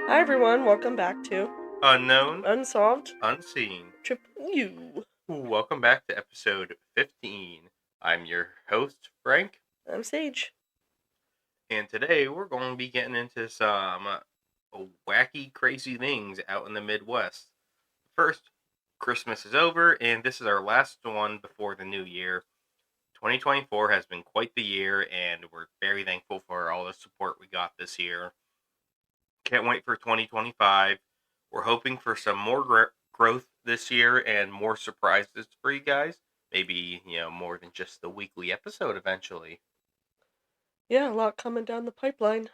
Hi everyone, welcome back to Unknown, Unsolved Unseen. Triple U. Welcome back to episode 15. I'm your host, Frank, I'm Sage. and today we're going to be getting into some wacky, crazy things out in the Midwest. First, Christmas is over, and this is our last one before the new year. 2024 has been quite the year, and we're very thankful for all the support we got this year. Can't wait for 2025. We're hoping for some more growth this year and more surprises for you guys. Maybe, more than just the weekly episode eventually. Yeah, a lot coming down the pipeline.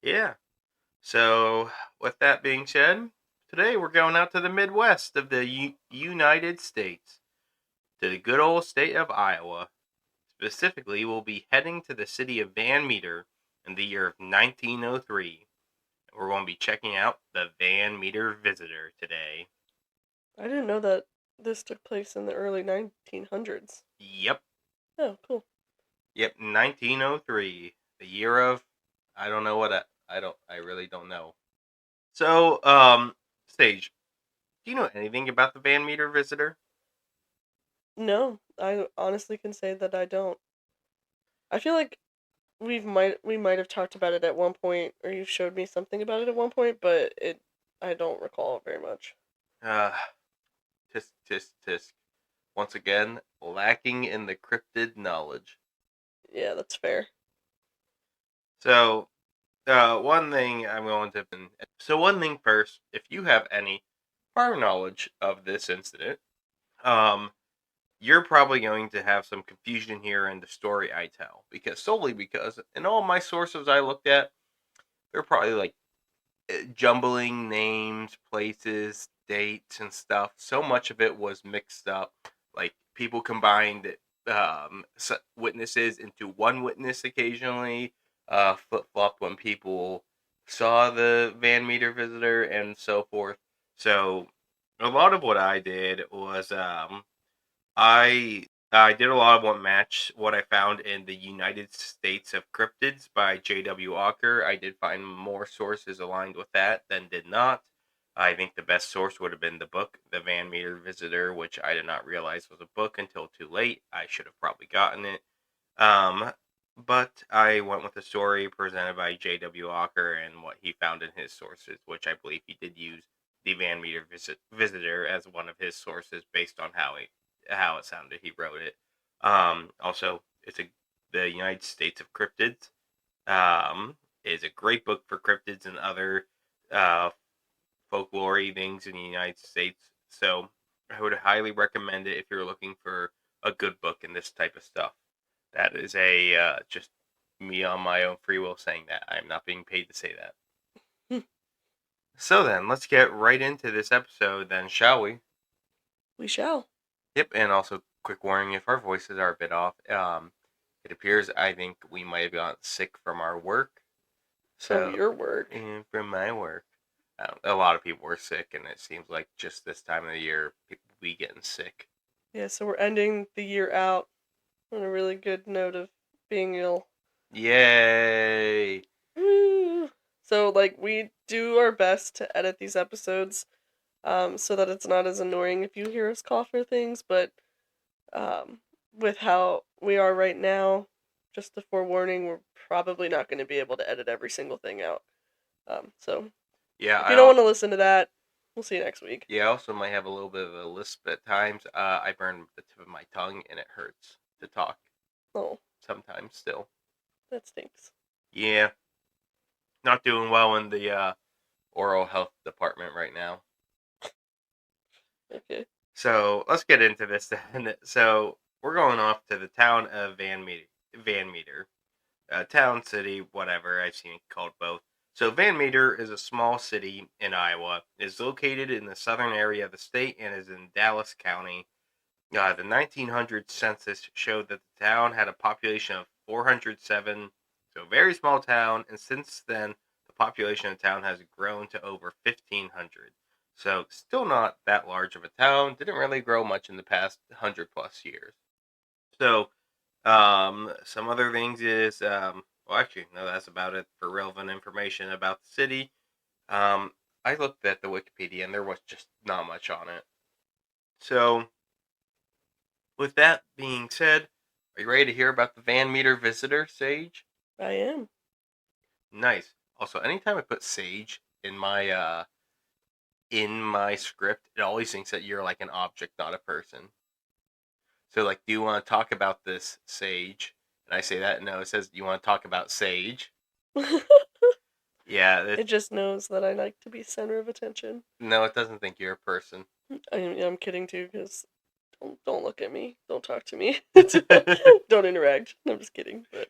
Yeah. So, with that being said, today we're going out to the Midwest of the United States, to the good old state of Iowa. Specifically, we'll be heading to the city of Van Meter in the year of 1903. We're going to be checking out the Van Meter Visitor today. I didn't know that this took place in the early 1900s. Yep. Oh, cool. Yep, 1903. The year of I don't know what I really don't know. So, Sage, do you know anything about the Van Meter Visitor? No, I honestly can say that I don't. I feel like we might have talked about it at one point, or you showed me something about it at one point, but I don't recall it very much. Uh tisk tisk tisk. Once again, lacking in the cryptid knowledge. Yeah, that's fair. So, one thing I'm going to one thing first, if you have any prior knowledge of this incident, um you're probably going to have some confusion here in the story I tell, solely because in all my sources I looked at, they're probably like jumbling names, places, dates, and stuff. So much of it was mixed up. Like people combined witnesses into one witness occasionally. Flip flopped when people saw the Van Meter visitor and so forth. So a lot of what I did was I did a lot of what matched what I found in the United States of Cryptids by J.W. Ocker. I did find more sources aligned with that than did not. I think the best source would have been the book, The Van Meter Visitor, which I did not realize was a book until too late. I should have probably gotten it. Um, but I went with the story presented by J.W. Ocker and what he found in his sources, which I believe he did use the Van Meter Visitor as one of his sources based on how it sounded. He wrote it. Also, the United States of Cryptids. Is a great book for cryptids and other uh, folklore things in the United States. So I would highly recommend it if you're looking for a good book in this type of stuff. That is just me on my own free will saying that. I'm not being paid to say that. So then, let's get right into this episode then, shall we? We shall. Yep, and also quick warning if our voices are a bit off. It appears I think we might have gotten sick from our work. From So, your work. from my work. A lot of people were sick, and it seems like just this time of the year, people will be getting sick. Yeah, so we're ending the year out on a really good note of being ill. Yay! Woo! So, like, we do our best to edit these episodes so that it's not as annoying if you hear us cough or things, but with how we are right now, just a forewarning, we're probably not going to be able to edit every single thing out. So, Yeah, if you don't want to listen to that, we'll see you next week. Yeah, I also might have a little bit of a lisp at times. I burn the tip of my tongue, and it hurts to talk. Oh. Sometimes still. That stinks. Yeah. Not doing well in the oral health department right now. Okay. So let's get into this then. So we're going off to the town of Van Meter. Town, city, whatever. I've seen it called both. So Van Meter is a small city in Iowa. It is located in the southern area of the state and is in Dallas County. The 1900 census showed that the town had a population of 407, so a very small town, and since then, the population of the town has grown to over 1,500. So, still not that large of a town, didn't really grow much in the past 100 plus years. So, some other things is, well, actually, no, that's about it for relevant information about the city. I looked at the Wikipedia and there was just not much on it. So, with that being said, are you ready to hear about the Van Meter visitor, Sage? I am. Nice. Also, anytime I put Sage in my script, it always thinks that you're like an object, not a person. So, like, do you want to talk about this, Sage? And I say that, no, it says, do you want to talk about Sage? Yeah, It just knows that I like to be center of attention. no, it doesn't think you're a person. I'm kidding too, because don't look at me. Don't talk to me. So Don't interact. I'm just kidding. But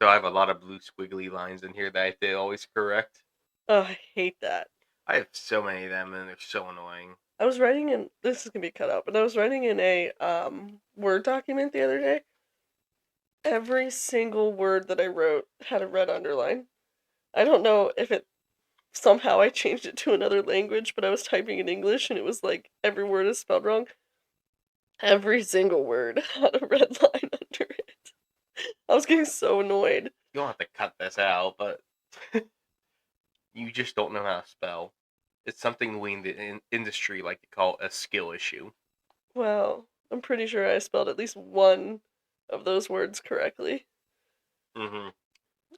I have a lot of blue squiggly lines in here that I have to always correct. oh, I hate that. I have so many of them, and they're so annoying. I was writing in. This is gonna be cut out, but I was writing in a Word document the other day. Every single word that I wrote had a red underline. I don't know if it somehow I changed it to another language, but I was typing in English and it was like every word is spelled wrong. Every single word had a red line under it. I was getting so annoyed. You don't have to cut this out, but you just don't know how to spell. It's something we in the industry like to call a skill issue. Well, I'm pretty sure I spelled at least one of those words correctly. Mm-hmm.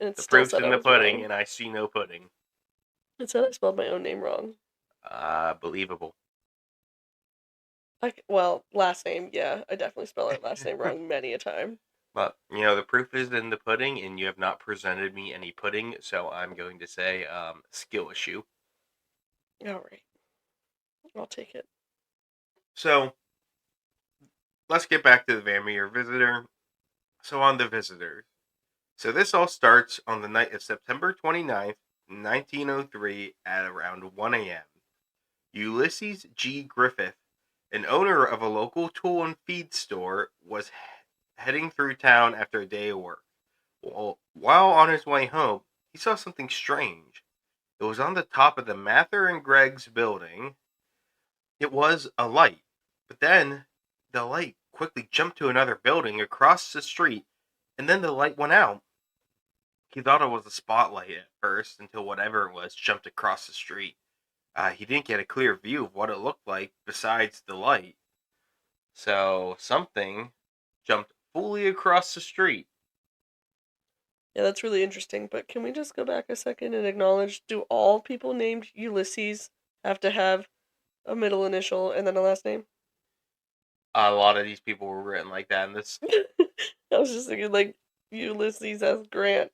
And it The still proof's said in I the was pudding, wrong. and I see no pudding. It said I spelled my own name wrong. Believable. Well, last name, yeah. I definitely spelled our last name wrong many a time. But, the proof is in the pudding, and you have not presented me any pudding, so I'm going to say skill issue. Alright. I'll take it. So, let's get back to the Vandermeer visitor. So, on the visitors. So, this all starts on the night of September 29th, 1903, at around 1 a.m. Ulysses G. Griffith, an owner of a local tool and feed store, was heading through town after a day of work. While on his way home, he saw something strange. It was on the top of the Mather and Greg's building. It was a light, but then the light quickly jumped to another building across the street, and then the light went out. He thought it was a spotlight at first until whatever it was jumped across the street. He didn't get a clear view of what it looked like besides the light. So something jumped fully across the street. Yeah, that's really interesting, but can we just go back a second and acknowledge, do all people named Ulysses have to have a middle initial and then a last name? A lot of these people were written like that, and this, I was just thinking, like, Ulysses S. Grant,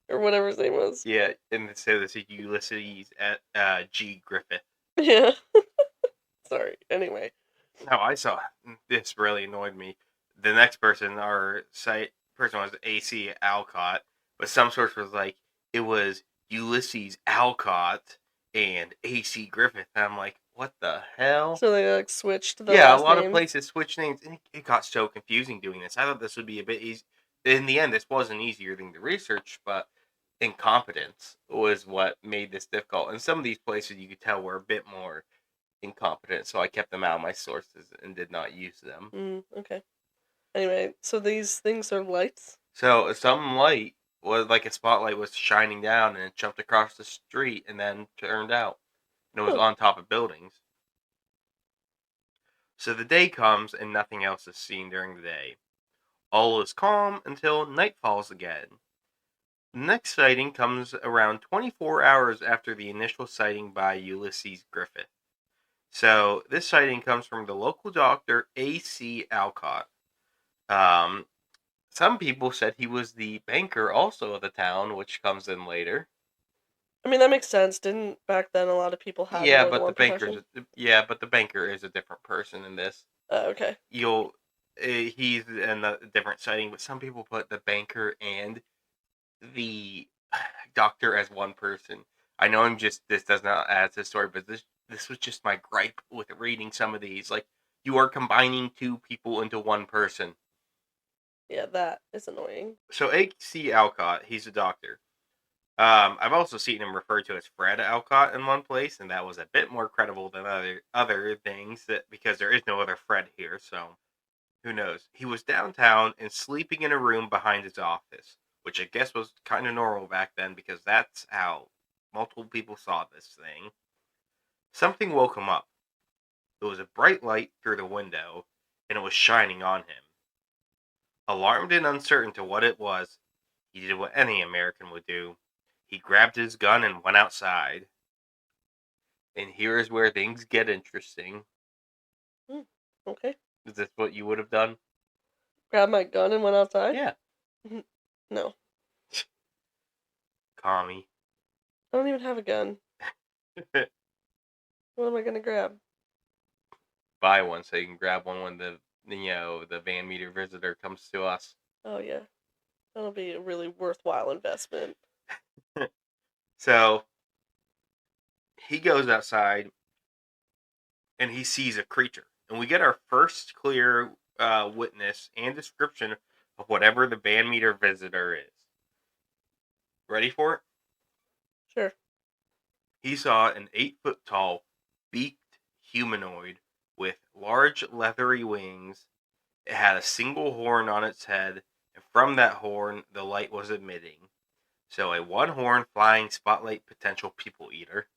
or whatever his name was. yeah, and so this is Ulysses at G. Griffith. Yeah. Sorry. Anyway. Now I saw this really annoyed me. The next person, our site person, was AC Alcott, but some source was like it was Ulysses Alcott and AC Griffith. And I'm like, what the hell? So they, like, switched the Yeah, a last lot of names. places switch names, and it got so confusing doing this. I thought this would be a bit easy. In the end, this was an easier thing to research, but incompetence was what made this difficult. And some of these places you could tell were a bit more incompetent, so I kept them out of my sources and did not use them. Okay. Anyway, so these things are lights? So some light was like a spotlight was shining down and it jumped across the street and then turned out. And it was Huh. on top of buildings. So the day comes and nothing else is seen during the day. All is calm until night falls again. The next sighting comes around 24 hours after the initial sighting by Ulysses Griffith. So this sighting comes from the local doctor A.C. Alcott. Some people said he was the banker also of the town, which comes in later. I mean, that makes sense. Didn't back then a lot of people have more than one profession? But the banker is a different person in this. Okay. He's in a different sighting, but some people put the banker and the doctor as one person. I know this does not add to the story, but this was just my gripe with reading some of these. Like, you are combining two people into one person. Yeah, that is annoying. So A.C. Alcott, he's a doctor. I've also seen him referred to as Fred Alcott in one place, and that was a bit more credible than other things because there is no other Fred here, so who knows? He was downtown and sleeping in a room behind his office, which I guess was kind of normal back then because that's how multiple people saw this thing. Something woke him up. It was a bright light through the window, and it was shining on him. Alarmed and uncertain to what it was, he did what any American would do. He grabbed his gun and went outside. And here is where things get interesting. Okay. Is this what you would have done? Grabbed my gun and went outside? Yeah. No. Commie. I don't even have a gun. What am I gonna grab? Buy one so you can grab one when the van meter visitor comes to us. Oh yeah. That'll be a really worthwhile investment. So he goes outside and he sees a creature. And we get our first clear witness and description of whatever the van meter visitor is. Ready for it? Sure. He saw an 8-foot tall, beaked humanoid with large leathery wings. It had a single horn on its head, and from that horn the light was emitting. So a one-horn flying spotlight potential people eater.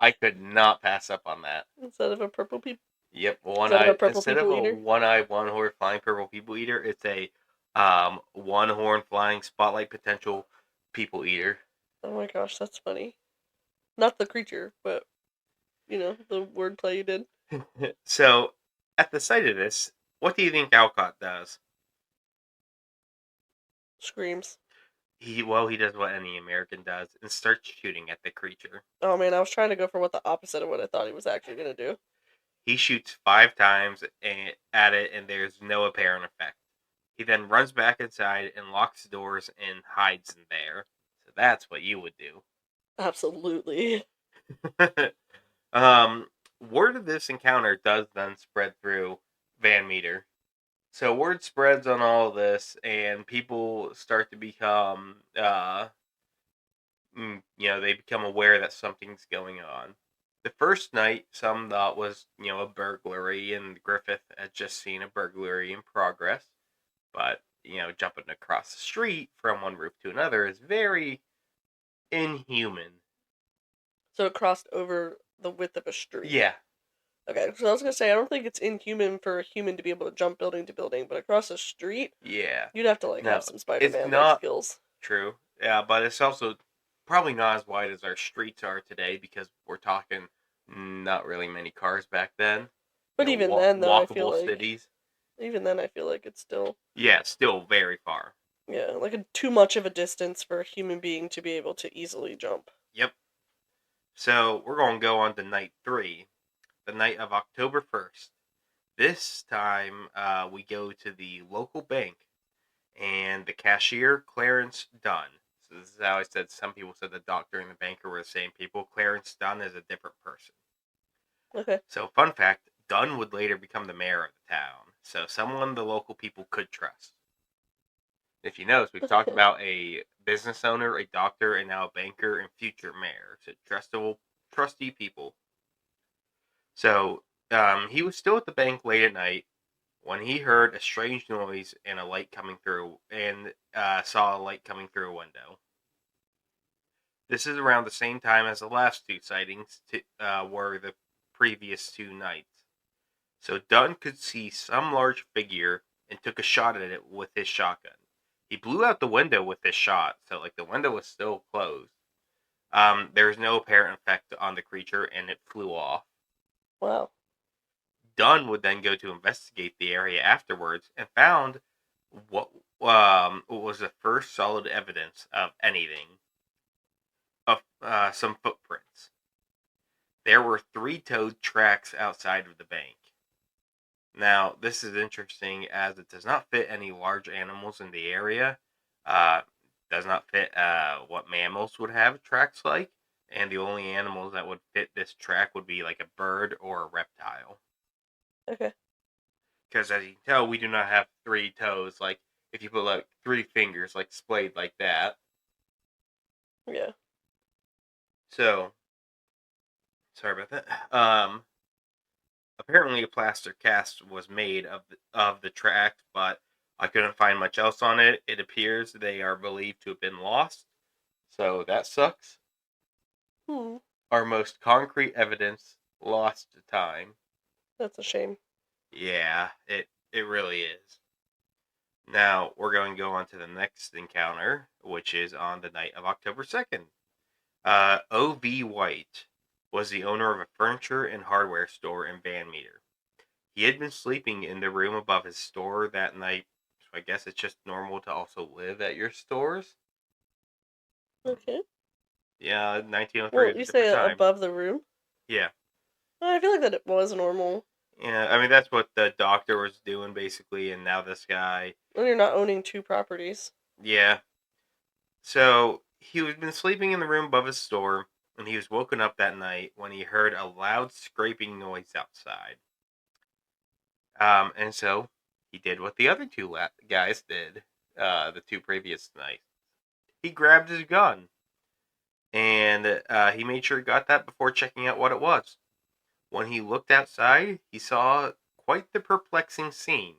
I could not pass up on that. Instead of a purple people. Yep, Instead of a one-eye, one-horn flying purple people eater, it's a one-horn flying spotlight potential people eater. Oh my gosh, that's funny. Not the creature, but the wordplay you did. So, at the sight of this, what do you think Alcott does? Screams. He does what any American does and starts shooting at the creature. Oh man, I was trying to go for what the opposite of what I thought he was actually gonna do. He shoots 5 times at it, and there's no apparent effect. He then runs back inside and locks the doors and hides in there. So that's what you would do. Absolutely. Word of this encounter does then spread through Van Meter. So word spreads on all of this, and people start to become, they become aware that something's going on. The first night, some thought was, a burglary, and Griffith had just seen a burglary in progress. But, jumping across the street from one roof to another is very inhuman. So it crossed over the width of a street. Yeah. Okay, so I was gonna say I don't think it's inhuman for a human to be able to jump building to building, but across a street, Yeah. you'd have to have some Spider-Man skills. True. Yeah, but it's also probably not as wide as our streets are today because we're talking not really many cars back then. But even then, though, I feel like cities. Even then, I feel like it's still. Yeah, still very far. Yeah, like too much of a distance for a human being to be able to easily jump. Yep. So we're going to go on to night 3, the night of October 1st. This time we go to the local bank, and the cashier, Clarence Dunn. So this is how I said some people said the doctor and the banker were the same people. Clarence Dunn is a different person. Okay. So fun fact, Dunn would later become the mayor of the town. So someone the local people could trust. If you notice, we've talked about a business owner, a doctor, and now a banker and future mayor. So trusty people. So he was still at the bank late at night when he heard a strange noise and a light coming through, and saw a light coming through a window. This is around the same time as the last 2 sightings were the previous 2 nights. So Dunn could see some large figure and took a shot at it with his shotgun. He blew out the window with this shot, so the window was still closed. There was no apparent effect on the creature, and it flew off. Wow. Dunn would then go to investigate the area afterwards and found what was the first solid evidence of anything, of some footprints. There were 3-toed tracks outside of the bank. Now, this is interesting as it does not fit any large animals in the area. Does not fit what mammals would have tracks like. And the only animals that would fit this track would be like a bird or a reptile. Okay. Because as you can tell, we do not have 3 toes. Like, if you put 3 fingers, displayed like that. Yeah. So, sorry about that. Apparently a plaster cast was made of the track, but I couldn't find much else on it. It appears they are believed to have been lost, So that sucks. Hmm. Our most concrete evidence lost to time. That's a shame. Yeah, it really is. Now we're going to go on to the next encounter, which is on the night of October 2nd. O.V. White was the owner of a furniture and hardware store in Van Meter. He had been sleeping in the room above his store that night, so I guess it's just normal to also live at your stores. Okay. Yeah, 1903 Well, is a you different say time. above the room? Yeah. I feel like that it was normal. Yeah, I mean, that's what the doctor was doing, basically, and now this guy. When you're not owning two properties. Yeah. So, he had been sleeping in the room above his store, and he was woken up that night when he heard a loud scraping noise outside. And so, he did what the other two guys did the two previous nights. He grabbed his gun, and he made sure he got that before checking out what it was. When he looked outside, he saw quite the perplexing scene.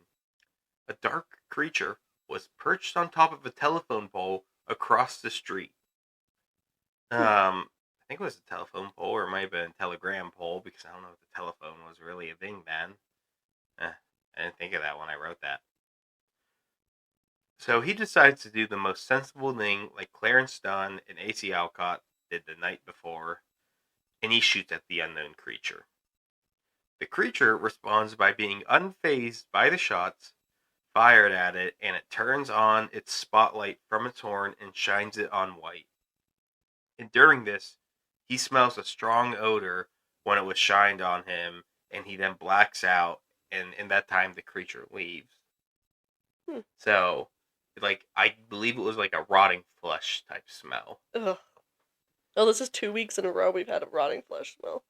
A dark creature was perched on top of a telephone pole across the street. Hmm. I think it was a telephone pole, or it might have been a telegram pole, because I don't know if the telephone was really a thing then. I didn't think of that when I wrote that. So he decides to do the most sensible thing, like Clarence Dunn and A.C. Alcott did the night before, and he shoots at the unknown creature. The creature responds by being unfazed by the shots fired at it, and it turns on its spotlight from its horn and shines it on White. And during this, he smells a strong odor when it was shined on him, and he then blacks out, and in that time, the creature leaves. Hmm. So, like, I believe it was like a rotting flesh type smell. Ugh. Oh, this is 2 weeks in a row we've had a rotting flesh smell.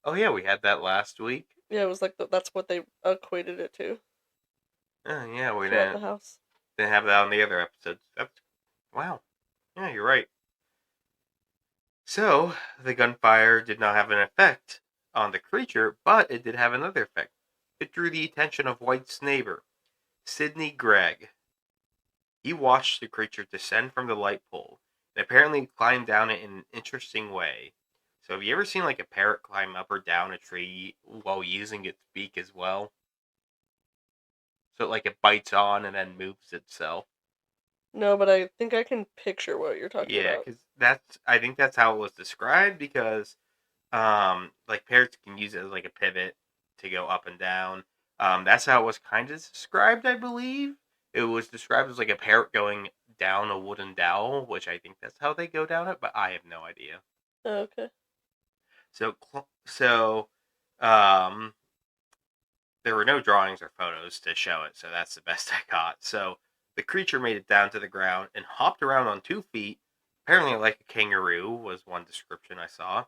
Oh, yeah, we had that last week. Yeah, it was like that's what they equated it to Oh, yeah, we throughout the didn't, house. didn't have that on the other episodes. That's, wow. Yeah, you're right. So, the gunfire did not have an effect on the creature, but it did have another effect. It drew the attention of White's neighbor, Sidney Gregg. He watched the creature descend from the light pole and apparently climb down it in an interesting way. So, have you ever seen like a parrot climb up or down a tree while using its beak as well? So, like it bites on and then moves itself. No, but I think I can picture what you're talking Yeah, about. because I think that's how it was described because like parrots can use it as like a pivot to go up and down. That's how it was kind of described, I believe. It was described as like a parrot going down a wooden dowel, which I think that's how they go down it, but I have no idea. Oh, okay. So um, there were no drawings or photos to show it, so that's the best I got. So the creature made it down to the ground and hopped around on 2 feet, apparently like a kangaroo was one description I saw,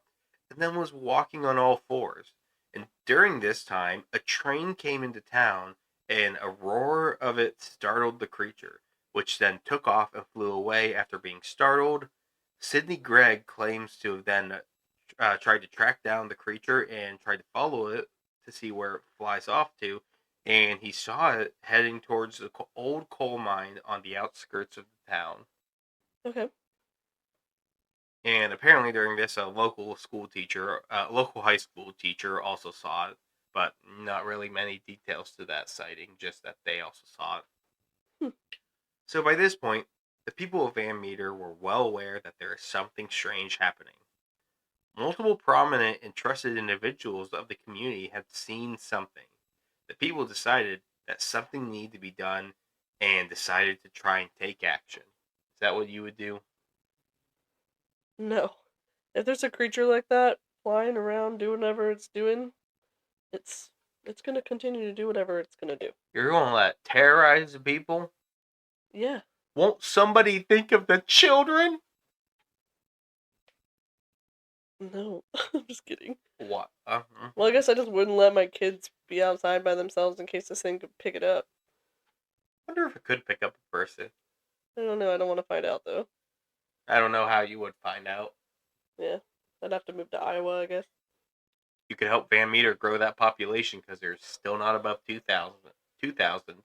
and then was walking on all fours. And during this time, a train came into town, and a roar of it startled the creature, which then took off and flew away after being startled. Sidney Gregg claims to have then tried to track down the creature and tried to follow it to see where it flies off to, and he saw it heading towards the old coal mine on the outskirts of the town. Okay. And apparently, during this, a local high school teacher, also saw it, but not really many details to that sighting, just that they also saw it. Hmm. So by this point, the people of Van Meter were well aware that there is something strange happening. Multiple prominent and trusted individuals of the community had seen something. The people decided that something needed to be done and decided to try and take action. Is that what you would do? No. If there's a creature like that flying around doing whatever it's doing, it's it's gonna continue to do whatever it's gonna do. You're going to let terrorize the people? Yeah. Won't somebody think of the children? No. I'm just kidding. What? Well, I guess I just wouldn't let my kids be outside by themselves in case this thing could pick it up. Wonder if it could pick up a person. I don't know. I don't want to find out though. I don't know how you would find out. Yeah. I'd have to move to Iowa, I guess. You could help Van Meter grow that population because they're still not above 2,000. 2,000.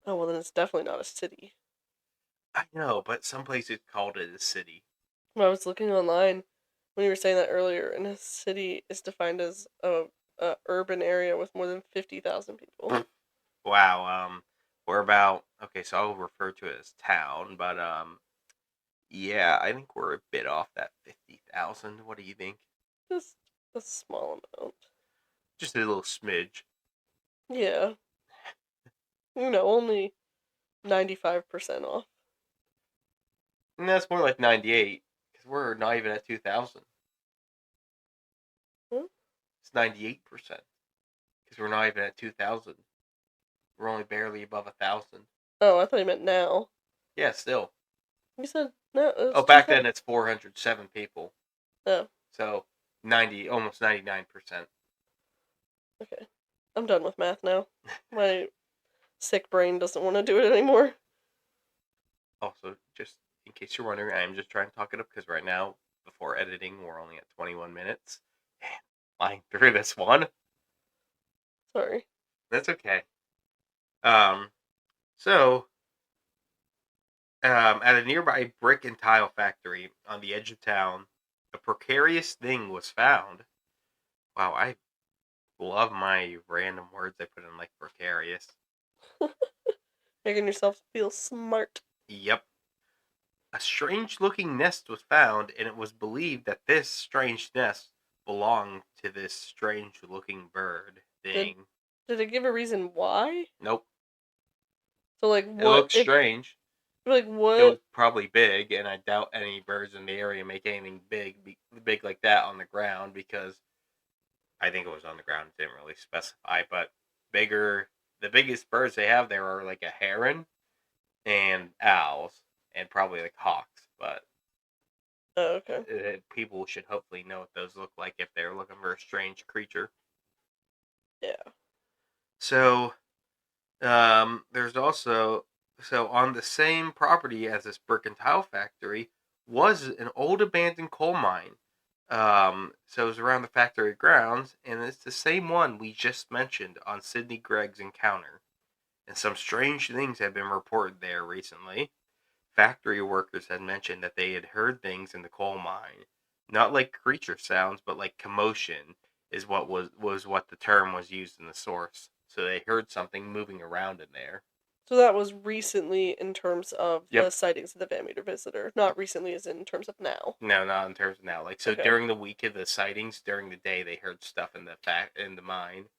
Oh well, then it's definitely not a city. I know, but some places called it a city. When I was looking online when you were saying that earlier, and a city is defined as a urban area with more than 50,000 people. Wow. We're about okay, so I'll refer to it as town, but yeah, I think we're a bit off that 50,000. What do you think? Just a small amount. Just a little smidge. Yeah. Only 95% off. And that's more like 98, because we're not even at 2,000. Huh? It's 98%, because we're not even at 2,000. We're only barely above 1,000. Oh, I thought you meant now. Yeah, still. You said no, Oh, it's back then 2,000. it's 407 people. Oh, So 90, almost 99%. okay. I'm done with math now. My sick brain doesn't want to do it anymore. Also, just in case you're wondering, I am just trying to talk it up because right now, before editing, we're only at 21 minutes. Flying through this one. Sorry. That's okay. Um, so, at a nearby brick and tile factory on the edge of town, a precarious thing was found. Wow, I love my random words I put in like precarious. Making yourself feel smart. Yep. A strange looking nest was found, and it was believed that this strange nest belonged to this strange looking bird Did thing. did it give a reason why? Nope. So like It what looks if strange. like It was what probably big, and I doubt any birds in the area make anything big like that on the ground because I think it was on the ground. It didn't really specify, but bigger. The biggest birds they have there are like a heron and owls, and probably like hawks. But Oh, okay. people should hopefully know what those look like if they're looking for a strange creature. Yeah. So, there's also on the same property as this brick and tile factory was an old abandoned coal mine. So it was around the factory grounds, and it's the same one we just mentioned on Sidney Gregg's encounter. And some strange things have been reported there recently. Factory workers had mentioned that they had heard things in the coal mine, not like creature sounds, but like commotion is what the term was used in the source. So they heard something moving around in there. So that was recently in terms of the Yep. sightings of the Van Meter visitor. Not recently as in terms of now. No, not in terms of now. Like so, Okay. during the week of the sightings, during the day, they heard stuff in the mine.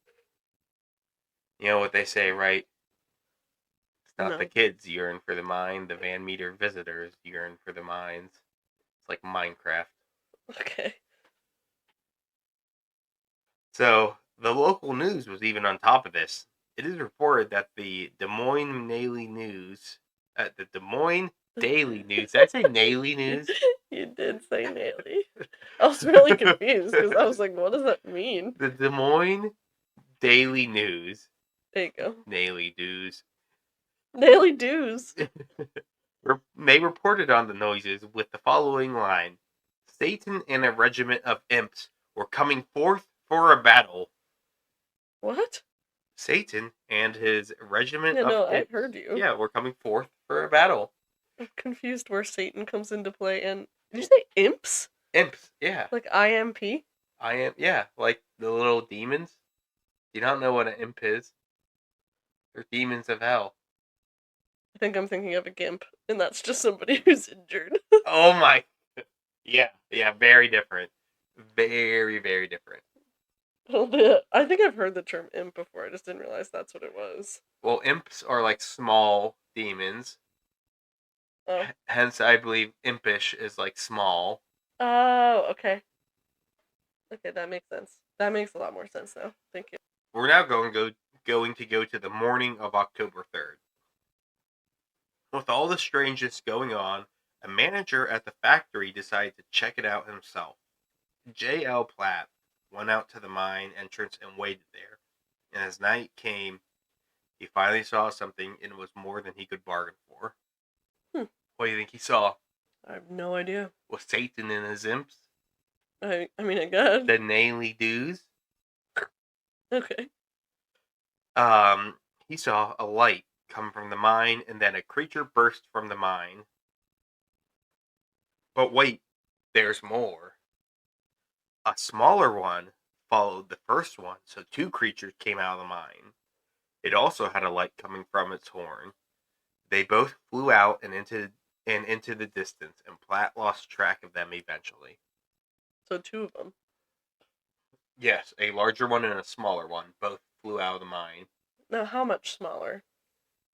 You know what they say, right? It's not the No. kids yearn for the mine; the Van Meter visitors yearn for the mines. It's like Minecraft. Okay. So the local news was even on top of this. It is reported that the Des Moines Daily News, the Des Moines Daily News. Did I say Daily News? You did say Naily. I was really confused because I was like, what does that mean? The Des Moines Daily News. There you go. Daily News. Daily dues. They reported on the noises with the following line: Satan and a regiment of imps were coming forth for a battle. What? Satan and his regiment Yeah, of no, I imps. heard you. Yeah, we're coming forth for a battle. I'm confused where Satan comes into play. And did you say imps? Imps, yeah. Like IMP? I am, yeah, like the little demons. Do you not know what an imp is? They're demons of hell. I think I'm thinking of a gimp, and that's just somebody who's injured. Oh my. Yeah, very different. Very, very different. I think I've heard the term imp before. I just didn't realize that's what it was. Well, imps are like small demons. Oh. Hence, I believe impish is like small. Oh, okay. Okay, that makes sense. That makes a lot more sense now. Thank you. We're now going to go to the morning of October 3rd. With all the strangeness going on, a manager at the factory decided to check it out himself. J.L. Platt went out to the mine entrance and waited there. And as night came, he finally saw something, and it was more than he could bargain for. What do you think he saw? I have no idea. Was Satan and his imps? I mean, I guess. The Naily Doos? Okay. He saw a light come from the mine, and then a creature burst from the mine. But wait, there's more. A smaller one followed the first one, so two creatures came out of the mine. It also had a light coming from its horn. They both flew out and into the distance, and Platt lost track of them eventually. So two of them. Yes, a larger one and a smaller one both flew out of the mine. Now, how much smaller?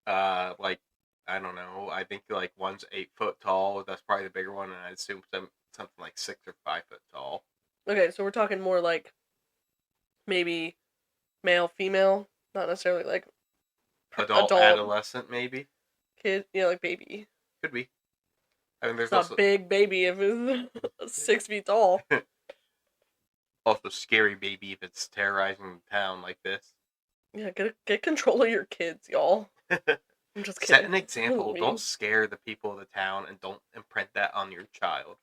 Like, I don't know. I think like one's 8 foot tall. That's probably the bigger one, and I assume something like 6 or 5 foot tall. Okay, so we're talking more like maybe male, female, not necessarily like Adult, adolescent, maybe. kid, like baby. Could be. I mean, there's It's not big baby if it's 6 feet tall. Also scary baby if it's terrorizing the town like this. Yeah, get control of your kids, y'all. I'm just kidding. Set an example. Don't scare the people of the town, and don't imprint that on your child.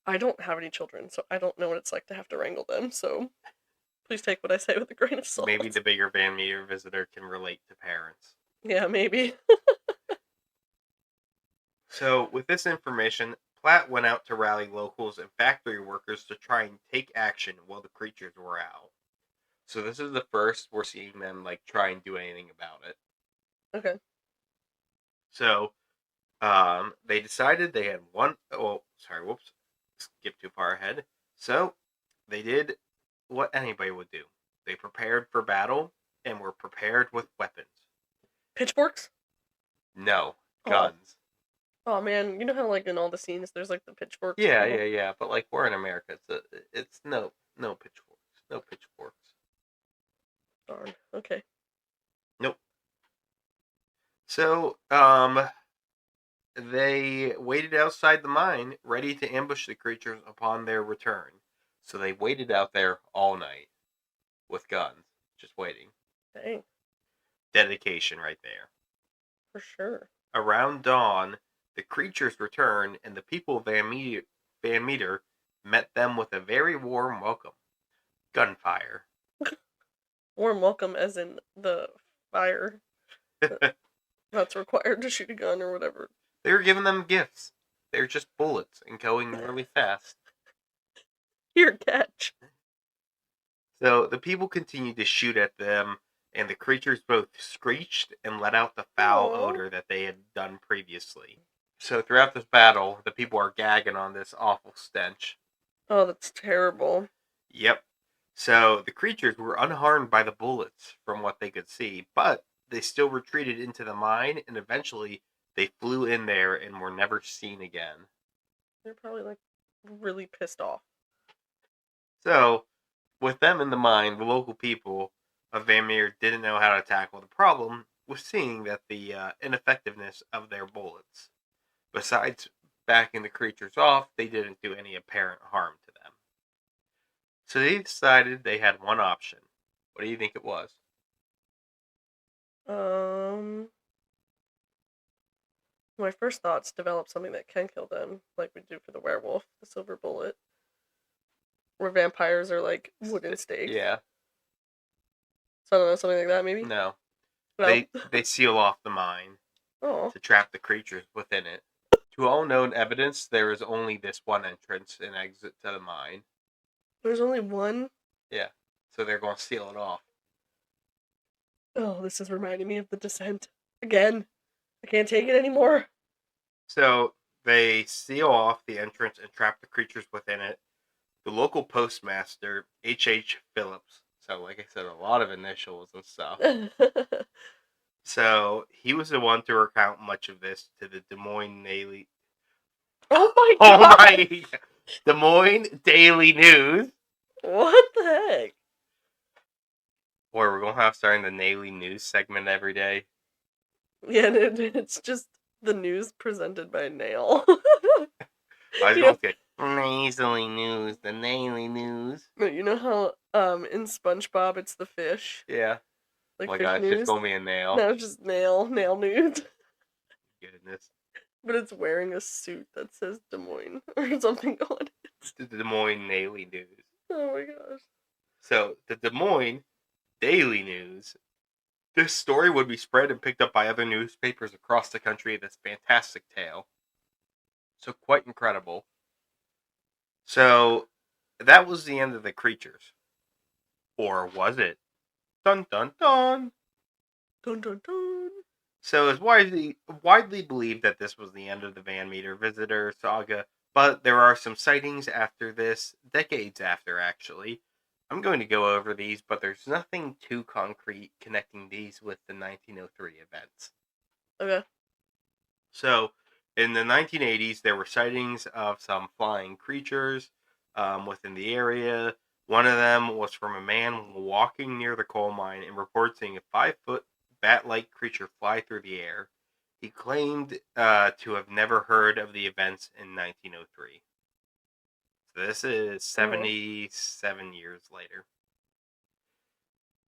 I don't have any children, so I don't know what it's like to have to wrangle them, so please take what I say with a grain of salt. Maybe the bigger Van Meter visitor can relate to parents. Yeah, maybe. So, with this information, Platt went out to rally locals and factory workers to try and take action while the creatures were out. So this is the first we're seeing them like try and do anything about it. Okay. So, they decided they had one. Oh, sorry, whoops, skipped too far ahead. So, they did what anybody would do. They prepared for battle and were prepared with weapons. Pitchforks? No, guns. Oh man, you know how like in all the scenes there's like the pitchforks? Yeah. But like we're in America, it's no pitchforks. Darn. Okay. Nope. So, they waited outside the mine, ready to ambush the creatures upon their return. So they waited out there all night with guns, just waiting. Dang. Dedication right there. For sure. Around dawn, the creatures returned, and the people of Van Meter met them with a very warm welcome. Gunfire. Warm welcome as in the fire that's required to shoot a gun or whatever. They were giving them gifts. They're just bullets and going really fast. Here, catch. So the people continued to shoot at them, and the creatures both screeched and let out the foul odor that they had done previously. So throughout this battle, the people are gagging on this awful stench. Oh, that's terrible. Yep. So the creatures were unharmed by the bullets from what they could see, but they still retreated into the mine, and eventually they flew in there and were never seen again. They're probably like really pissed off. So, with them in the mine, the local people of Van Meer didn't know how to tackle the problem, with seeing that the ineffectiveness of their bullets. Besides backing the creatures off, they didn't do any apparent harm to them. So they decided they had one option. What do you think it was? My first thoughts develop something that can kill them, like we do for the werewolf, the silver bullet. Where vampires are like wooden stakes. Yeah. So I don't know, something like that maybe? No. Well, They seal off the mine to trap the creatures within it. To all known evidence, there is only this one entrance and exit to the mine. There's only one? Yeah. So they're going to seal it off. Oh, this is reminding me of The Descent. Again. I can't take it anymore. So they seal off the entrance and trap the creatures within it. The local postmaster, H.H. Phillips, so like I said, a lot of initials and stuff. So he was the one to recount much of this to the Des Moines Daily. Oh my god! Oh my! Des Moines Daily News. What the heck? Or we're gonna have starting the Daily News segment every day. Yeah, it's just the news presented by Nail. I was gonna say nasally news, the Daily News. No, you know how in SpongeBob it's the fish. Yeah. Like oh my fish god, news? it's just gonna be a nail. No, it's just nail news. Goodness. But it's wearing a suit that says Des Moines or something on it. The Des Moines Daily News. Oh my gosh. So the Des Moines Daily News This story would be spread and picked up by other newspapers across the country. This fantastic tale. So quite incredible. So that was the end of the creatures. Or was it? Dun dun dun. Dun dun dun. So it's widely believed that this was the end of the Van Meter visitor saga, but there are some sightings after this, decades after actually. I'm going to go over these, but there's nothing too concrete connecting these with the 1903 events. Okay. So, in the 1980s, there were sightings of some flying creatures within the area. One of them was from a man walking near the coal mine and reported seeing a 5-foot bat-like creature fly through the air. He claimed to have never heard of the events in 1903. So this is 77 years later.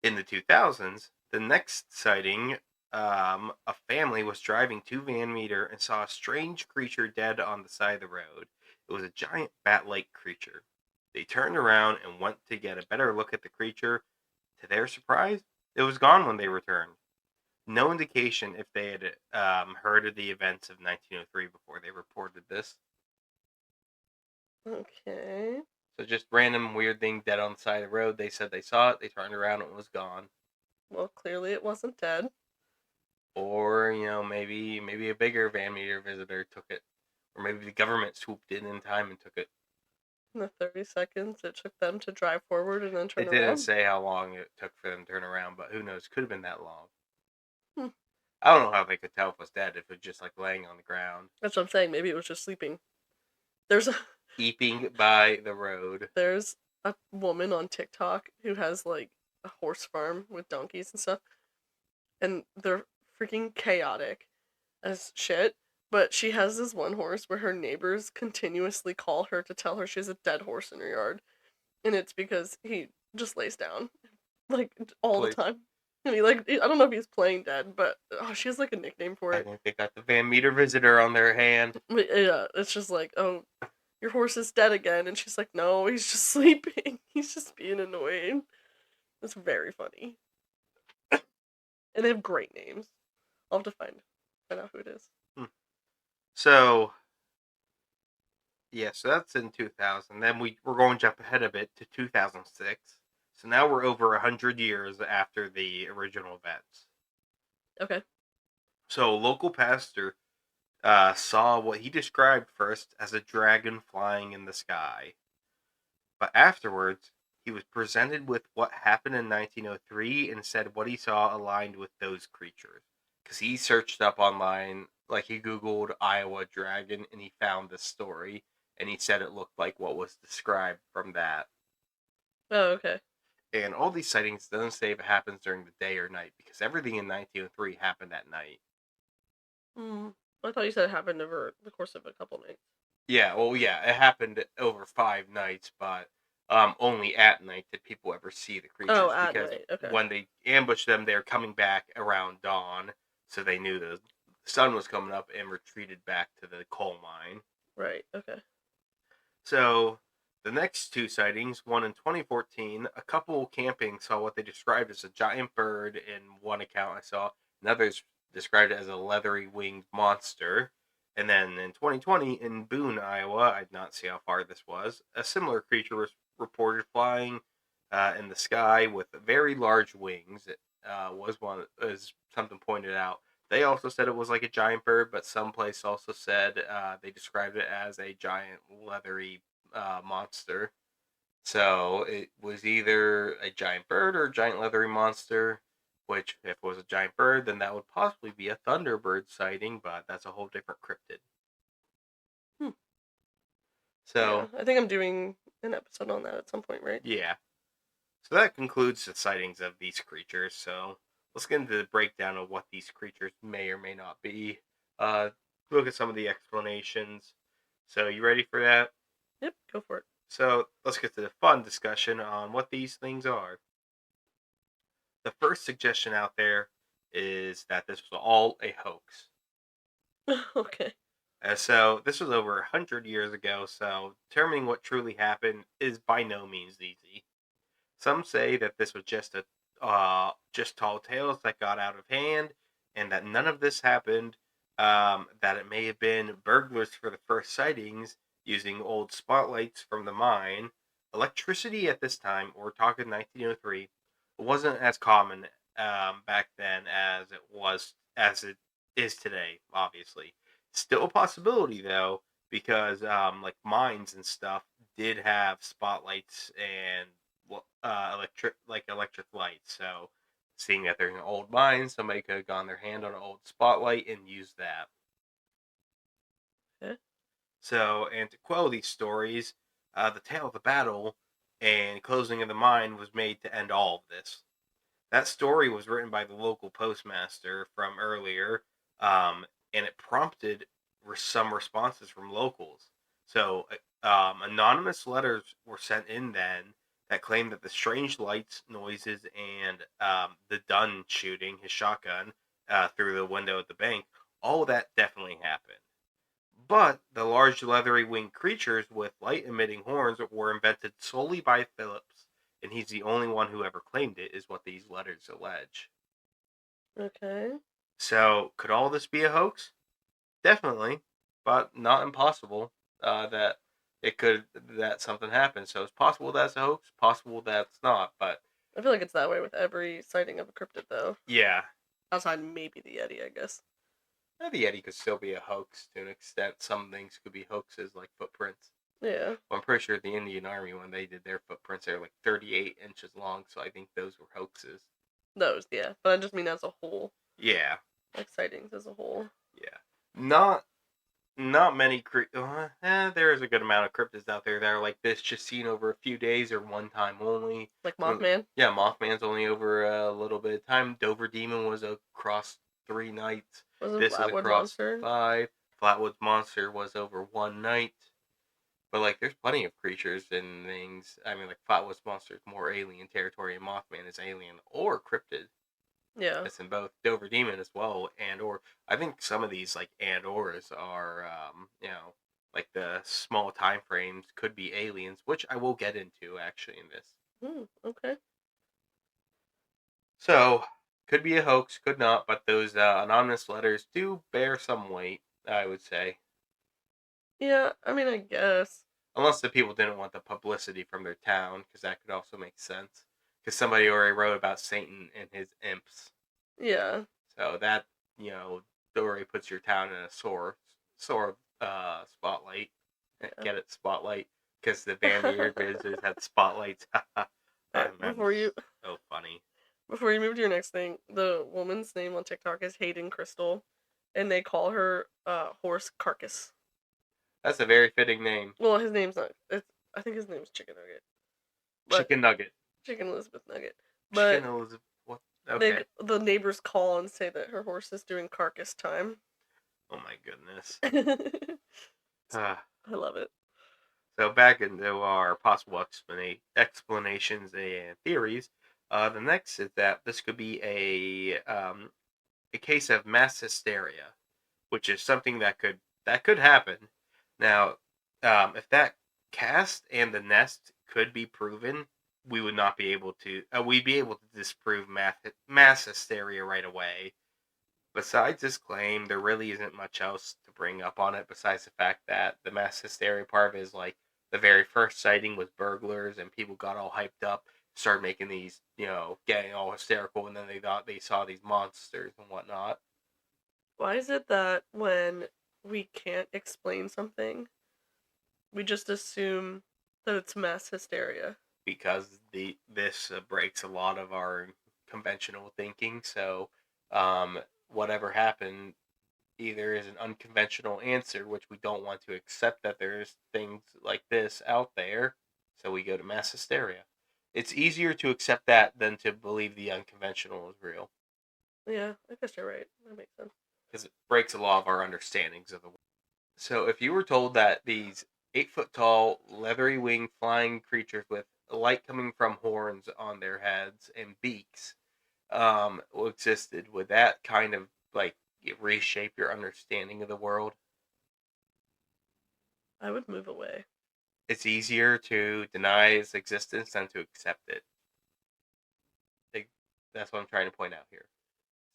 In the 2000s, the next sighting, a family was driving to Van Meter and saw a strange creature dead on the side of the road. It was a giant bat-like creature. They turned around and went to get a better look at the creature. To their surprise, it was gone when they returned. No indication if they had heard of the events of 1903 before they reported this. Okay. So just random weird thing dead on the side of the road. They said they saw it. They turned around and it was gone. Well, clearly it wasn't dead. Or maybe a bigger Van Meter visitor took it, or maybe the government swooped in time and took it. In the 30 seconds it took them to drive forward and then turn It around. didn't say how long it took for them to turn around, but who knows? Could have been that long. Hmm. I don't know how they could tell if it was dead if it was just like laying on the ground. That's what I'm saying. Maybe it was just sleeping. There's Eeping by the road. There's a woman on TikTok who has like a horse farm with donkeys and stuff, and they're freaking chaotic as shit. But she has this one horse where her neighbors continuously call her to tell her she has a dead horse in her yard, and it's because he just lays down, like all the time. And he I don't know if he's playing dead, but she has like a nickname for I it. think they got the Van Meter visitor on their hand. Yeah, it's just like, oh, your horse is dead again, and she's like, no, he's just sleeping. He's just being annoying. It's very funny. And they have great names. I'll have to find out who it is. So, yeah, so that's in 2000. Then we're going to jump ahead a bit to 2006. So now we're over 100 years after the original events. Okay. So a local pastor saw what he described first as a dragon flying in the sky. But afterwards, he was presented with what happened in 1903 and said what he saw aligned with those creatures. Because he searched up online, like he Googled Iowa dragon, and he found this story, and he said it looked like what was described from that. Oh, okay. And all these sightings doesn't say if it happens during the day or night, because everything in 1903 happened at night. I thought you said it happened over the course of a couple nights. Yeah, well, yeah, it happened over 5 nights, but only at night did people ever see the creatures. Oh, at because night. Okay. when they ambushed them, they were coming back around dawn, so they knew the sun was coming up and retreated back to the coal mine. Right. Okay. So the next 2 sightings, one in 2014, a couple camping saw what they described as a giant bird in one account I saw, and others described it as a leathery winged monster. And then in 2020, in Boone, Iowa, I did not see how far this was, a similar creature was reported flying in the sky with very large wings. It was one, as something pointed out. They also said it was like a giant bird, but some place also said they described it as a giant leathery monster. So it was either a giant bird or a giant leathery monster. Which, if it was a giant bird, then that would possibly be a thunderbird sighting, but that's a whole different cryptid. So, yeah, I think I'm doing an episode on that at some point, right? Yeah. So that concludes the sightings of these creatures. So let's get into the breakdown of what these creatures may or may not be. Look at some of the explanations. So you ready for that? Yep, go for it. So let's get to the fun discussion on what these things are. The first suggestion out there is that this was all a hoax. Okay. So this was over 100 years ago, so determining what truly happened is by no means easy. Some say that this was just a just tall tales that got out of hand, and that none of this happened. That it may have been burglars for the first sightings using old spotlights from the mine. Electricity at this time, we're talking 1903, wasn't as common back then as it is today. Obviously, still a possibility though, because like mines and stuff did have spotlights and electric lights. So, seeing that they're in an old mine, somebody could have gone their hand on an old spotlight and used that. Yeah. So, and to quell these stories, the tale of the battle and closing of the mine was made to end all of this. That story was written by the local postmaster from earlier, and it prompted some responses from locals. So, anonymous letters were sent in then that claimed that the strange lights, noises, and the Dunn shooting his shotgun through the window at the bank, all of that definitely happened. But the large leathery winged creatures with light emitting horns were invented solely by Phillips, and he's the only one who ever claimed it, is what these letters allege. Okay. So, could all this be a hoax? Definitely, but not impossible that something happened. So it's possible that's a hoax, possible that's not, but I feel like it's that way with every sighting of a cryptid, though. yeah. Outside maybe the Yeti, I guess. The Yeti could still be a hoax to an extent. Some things could be hoaxes, like footprints. Yeah. Well, I'm pretty sure the Indian Army, when they did their footprints, they were like 38 inches long, so I think those were hoaxes. Those, yeah. But I just mean as a whole. Yeah. Like sightings as a whole. Yeah. Not many there is a good amount of cryptids out there that are like this, just seen over a few days or one time only. Like Mothman? Yeah, Mothman's only over a little bit of time. Dover Demon was across 3 nights. Wasn't This is Flatwood across Monster? 5. Flatwood Monster was over 1 night. But like, there's plenty of creatures and things. I mean, like Flatwood Monster is more alien territory, and Mothman is alien or cryptid. Yeah. It's in both. Dover Demon as well, and or I think some of these like and ors are like the small time frames could be aliens, which I will get into actually in this. Okay. So, could be a hoax, could not, but those anonymous letters do bear some weight, I would say. Yeah, I mean, I guess. Unless the people didn't want the publicity from their town, because that could also make sense. Because somebody already wrote about Satan and his imps. Yeah. So that, story puts your town in a sore spotlight. Yeah. Get it, spotlight? Because the Vandermeer visitors had spotlights. Before you So funny. Before you move to your next thing, the woman's name on TikTok is Hayden Crystal, and they call her Horse Carcass. That's a very fitting name. Well, his name's not. I think his name's Chicken Nugget. Chicken Nugget. Chicken Elizabeth Nugget. But Chicken Elizabeth. What? Okay. the neighbors call and say that her horse is doing carcass time. Oh my goodness. I love it. So back into our possible explanations and theories. The next is that this could be a case of mass hysteria, which is something that could happen. Now, if that cast and the nest could be proven, we would not be able to. We'd be able to disprove mass hysteria right away. Besides this claim, there really isn't much else to bring up on it besides the fact that the mass hysteria part of it is like the very first sighting was burglars and people got all hyped up, started making these, getting all hysterical, and then they thought they saw these monsters and whatnot. Why is it that when we can't explain something, we just assume that it's mass hysteria? Because this breaks a lot of our conventional thinking. So, whatever happened either is an unconventional answer, which we don't want to accept that there's things like this out there. So we go to mass hysteria. It's easier to accept that than to believe the unconventional is real. Yeah, I guess you're right. That makes sense. Because it breaks a lot of our understandings of the world. So if you were told that these 8-foot tall, leathery winged flying creatures with light coming from horns on their heads and beaks existed, would that kind of like reshape your understanding of the world? I would move away. It's easier to deny its existence than to accept it. That's what I'm trying to point out here.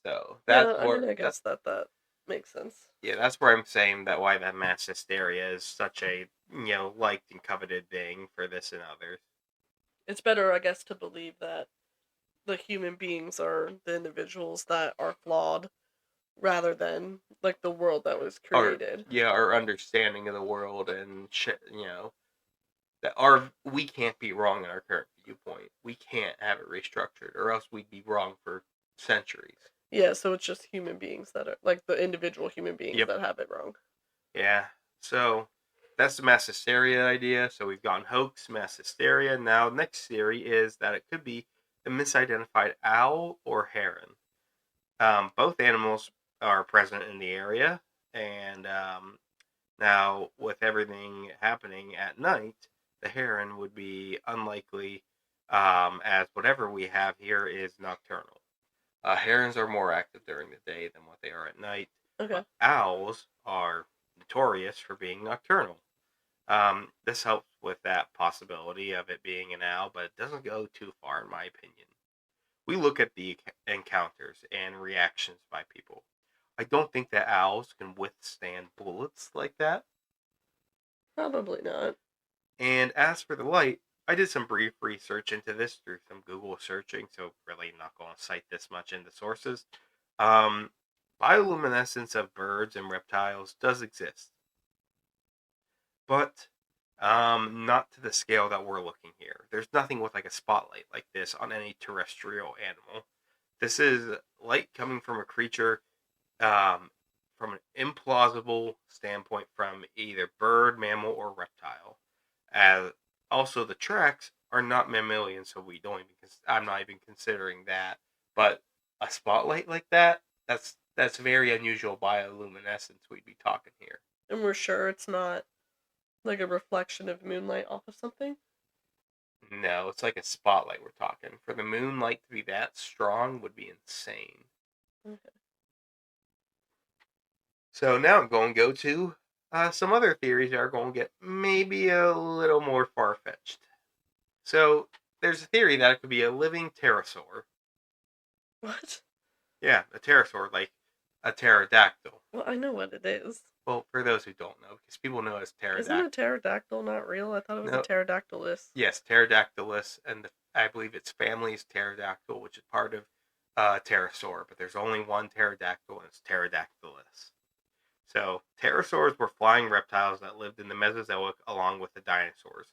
So Yeah, that's I mean, where I guess that makes sense. that's where I'm saying that why that mass hysteria is such a liked and coveted thing for this and others. It's better, I guess, to believe that the human beings are the individuals that are flawed rather than like the world that was Our created. our understanding of the world and that our we can't be wrong in our current viewpoint. We can't have it restructured, or else we'd be wrong for centuries. Yeah, so it's just human beings that are like the individual human beings Yep. that have it wrong. Yeah. So that's the mass hysteria idea. So we've gone hoax, mass hysteria. Now, next theory is that it could be a misidentified owl or heron. Both animals are present in the area, and now with everything happening at night, the heron would be unlikely, as whatever we have here is nocturnal. Herons are more active during the day than what they are at night, Okay. but owls are notorious for being nocturnal. This helps with that possibility of it being an owl, but it doesn't go too far, in my opinion. We look at the encounters and reactions by people. I don't think that owls can withstand bullets like that. Probably not. And as for the light, I did some brief research into this through some Google searching, so really not going to cite this much into sources. Um, Bioluminescence of birds and reptiles does exist, but not to the scale that we're looking here. There's nothing with like a spotlight like this on any terrestrial animal. This is light coming from a creature um, from an implausible standpoint from either bird, mammal, or reptile. As also the tracks are not mammalian, so we don't even. I'm not even considering that. But a spotlight like that's very unusual bioluminescence we'd be talking here. And we're sure it's not like a reflection of moonlight off of something. No, it's like a spotlight we're talking. For the moonlight to be that strong would be insane. Okay. So now I'm going to go to some other theories that are going to get maybe a little more far fetched. So there's a theory that it could be a living pterosaur. What? Yeah, a pterosaur, like a pterodactyl. Well, I know what it is. Well, for those who don't know, because people know it's Isn't a pterodactyl. pterodactyl not real? I thought it was a No, pterodactylus. yes, pterodactylus, and I believe its family is pterodactyl, which is part of pterosaur. But there's only one pterodactyl, and it's pterodactylus. So, pterosaurs were flying reptiles that lived in the Mesozoic along with the dinosaurs.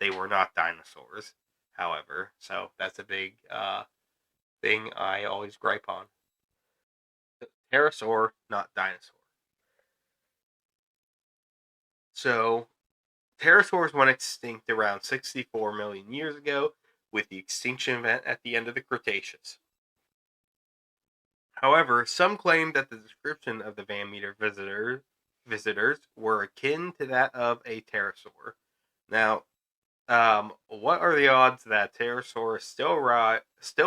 They were not dinosaurs, however, so that's a big thing I always gripe on. Pterosaur, not dinosaur. So, pterosaurs went extinct around 64 million years ago with the extinction event at the end of the Cretaceous. However, some claim that the description of the Van Meter visitors were akin to that of a pterosaur. Now, what are the odds that pterosaur is still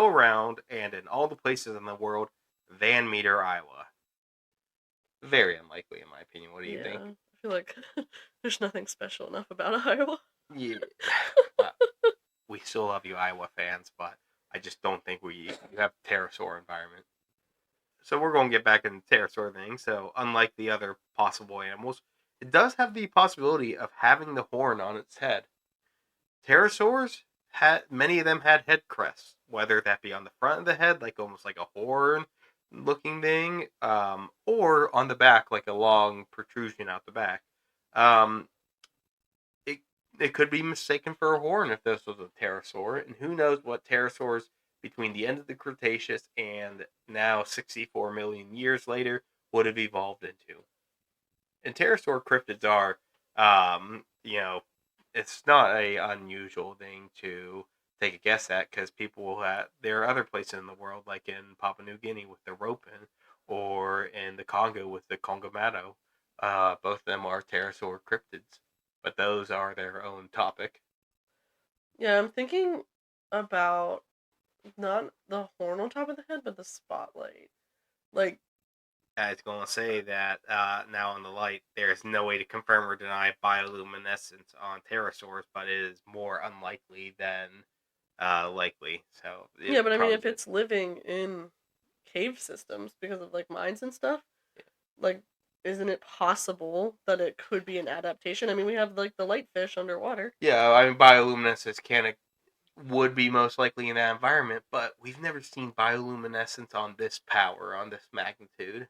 around and in all the places in the world Van Meter, Iowa? Very unlikely, in my opinion. What do you Yeah, think? I feel like there's nothing special enough about Iowa. Yeah, well, we still love you, Iowa fans, but I just don't think you have pterosaur environment. So we're going to get back into the pterosaur thing. So unlike the other possible animals, it does have the possibility of having the horn on its head. Pterosaurs had many of them had head crests, whether that be on the front of the head, like almost like a horn looking thing, or on the back, like a long protrusion out the back. Um, it it could be mistaken for a horn if this was a pterosaur, and who knows what pterosaurs between the end of the Cretaceous and now 64 million years later would have evolved into. And pterosaur cryptids are, it's not a unusual thing to take a guess at because there are other places in the world, like in Papua New Guinea with the ropin, or in the Congo with the Congomado. Both of them are pterosaur cryptids, but those are their own topic. Yeah, I'm thinking about not the horn on top of the head, but the spotlight. Like, I was going to say that now in the light, there is no way to confirm or deny bioluminescence on pterosaurs, but it is more unlikely than likely. So Yeah, it but I mean, probably if did. it's living in cave systems because of like mines and stuff, like, isn't it possible that it could be an adaptation? I mean, we have like the light fish underwater. Yeah, I mean bioluminescence would be most likely in that environment, but we've never seen bioluminescence on this power, on this magnitude.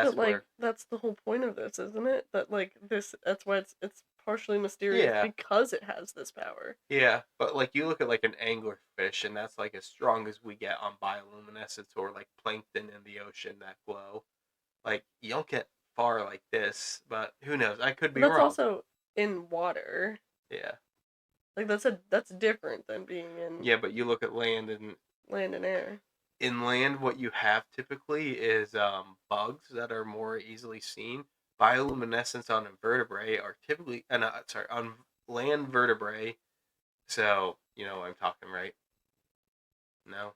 But That's like, where, that's the whole point of this, isn't it? That like this, that's why it's partially mysterious yeah, because it has this power. yeah. But like you look at like an anglerfish, and that's like as strong as we get on bioluminescence, or like plankton in the ocean that glow. Like you don't get far like this, but who knows? I could But be that's wrong. also in water. Yeah, Like that's different than being in yeah. But you look at land, and land and air. inland, what you have typically is bugs that are more easily seen. Bioluminescence on invertebrate are typically, sorry, on land vertebrae. So you know what I'm talking, right? No,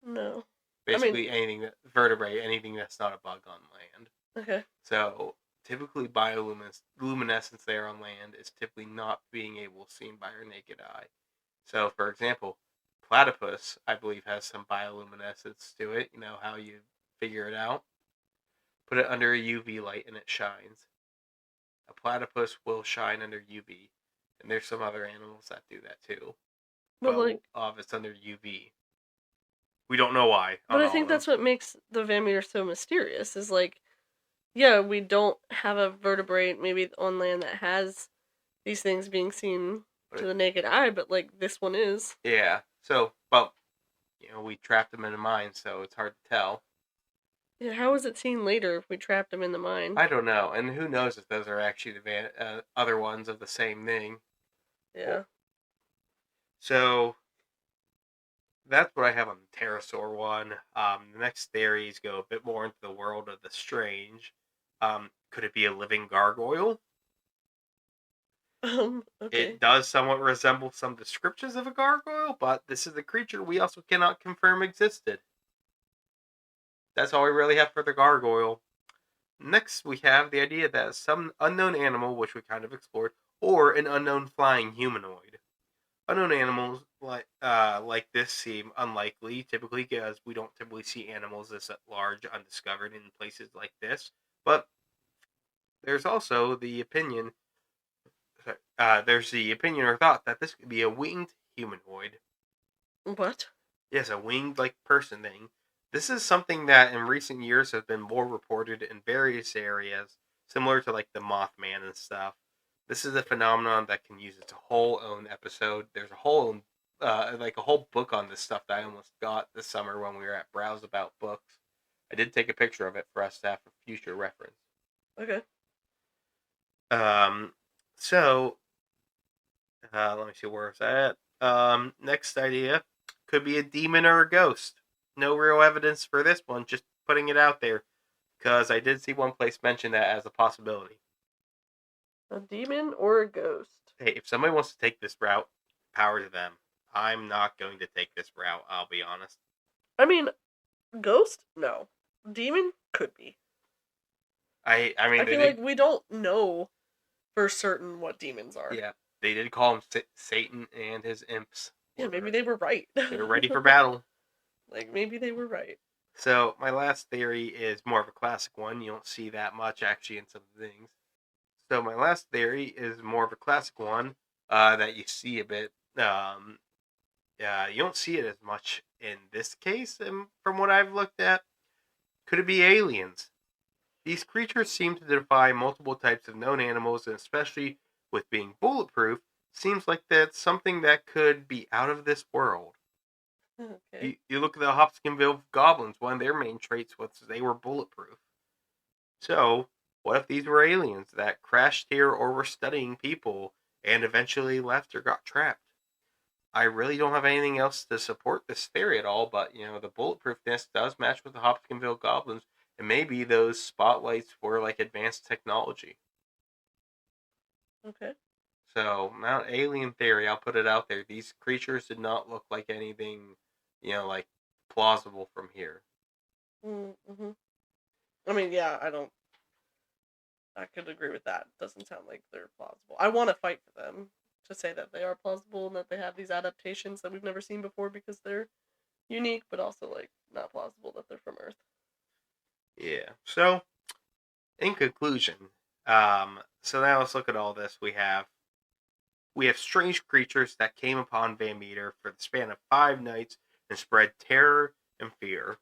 No, I mean, basically anything that vertebrae, anything that's not a bug on land. okay. So typically bioluminescence there on land is typically not being able to seen by our naked eye. So for example, platypus, I believe, has some bioluminescence to it. You know how you figure it out? Put it under a UV light and it shines. A platypus will shine under UV. And there's some other animals that do that too. But But like, all of it's under UV. We don't know why but on I all of think them. that's what makes the Van Meter so mysterious. Is like, yeah, we don't have a vertebrate maybe on land that has these things being seen to But the naked eye, but like this one is. yeah. So, but we trapped them in a mine, so it's hard to tell. Yeah, how was it seen later if we trapped him in the mine? I don't know, and who knows if those are actually the other ones of the same thing. Yeah. So that's what I have on the pterosaur one. The next theories go a bit more into the world of the strange. Could it be a living gargoyle? Okay. It does somewhat resemble some descriptions of a gargoyle, but this is a creature we also cannot confirm existed. That's all we really have for the gargoyle. Next, we have the idea that some unknown animal, which we kind of explored, or an unknown flying humanoid. Unknown animals like this seem unlikely, typically because we don't typically see animals this large undiscovered in places like this. But there's also the opinion, there's the opinion or thought that this could be a winged humanoid. What? Yes, a winged like person thing. This is something that in recent years has been more reported in various areas, similar to like the Mothman and stuff. This is a phenomenon that can use its whole own episode. There's a whole like a whole book on this stuff that I almost got this summer when we were at Browse About Books. I did take a picture of it for us to have for future reference. Okay. Um, so let me see where it's at. Next idea could be a demon or a ghost. No real evidence for this one, just putting it out there because I did see one place mention that as a possibility. A demon or a ghost? Hey, if somebody wants to take this route, power to them. I'm not going to take this route, I'll be honest. I mean, ghost? No. Demon? Could be. I I mean, they feel did, like we don't know for certain what demons are. yeah, they did call him Satan and his imps. Yeah, maybe they were right. They were ready for battle. Like, maybe they were right. So, my last theory is more of a classic one. You don't see that much actually in some things. So my last theory is more of a classic one that you see a bit. You don't see it as much in this case, and from what I've looked at, could it be aliens? These creatures seem to defy multiple types of known animals, and especially with being bulletproof, seems like that's something that could be out of this world. Okay. You look at the Hopkinsville goblins. One of their main traits was they were bulletproof. So, what if these were aliens that crashed here or were studying people and eventually left or got trapped? I really don't have anything else to support this theory at all, but the bulletproofness does match with the Hopkinsville goblins, and maybe those spotlights were like advanced technology. Okay. So, Mount Alien theory, I'll put it out there. These creatures did not look like anything, like plausible from here. Mm-hmm. I mean, yeah, I don't. I could agree with that. Doesn't sound like they're plausible. I want to fight for them. to say that they are plausible and that they have these adaptations that we've never seen before because they're unique, but also like not plausible that they're from Earth. Yeah. So, in conclusion, so now let's look at all this. We have strange creatures that came upon Van Meter for the span of 5 nights and spread terror and fear.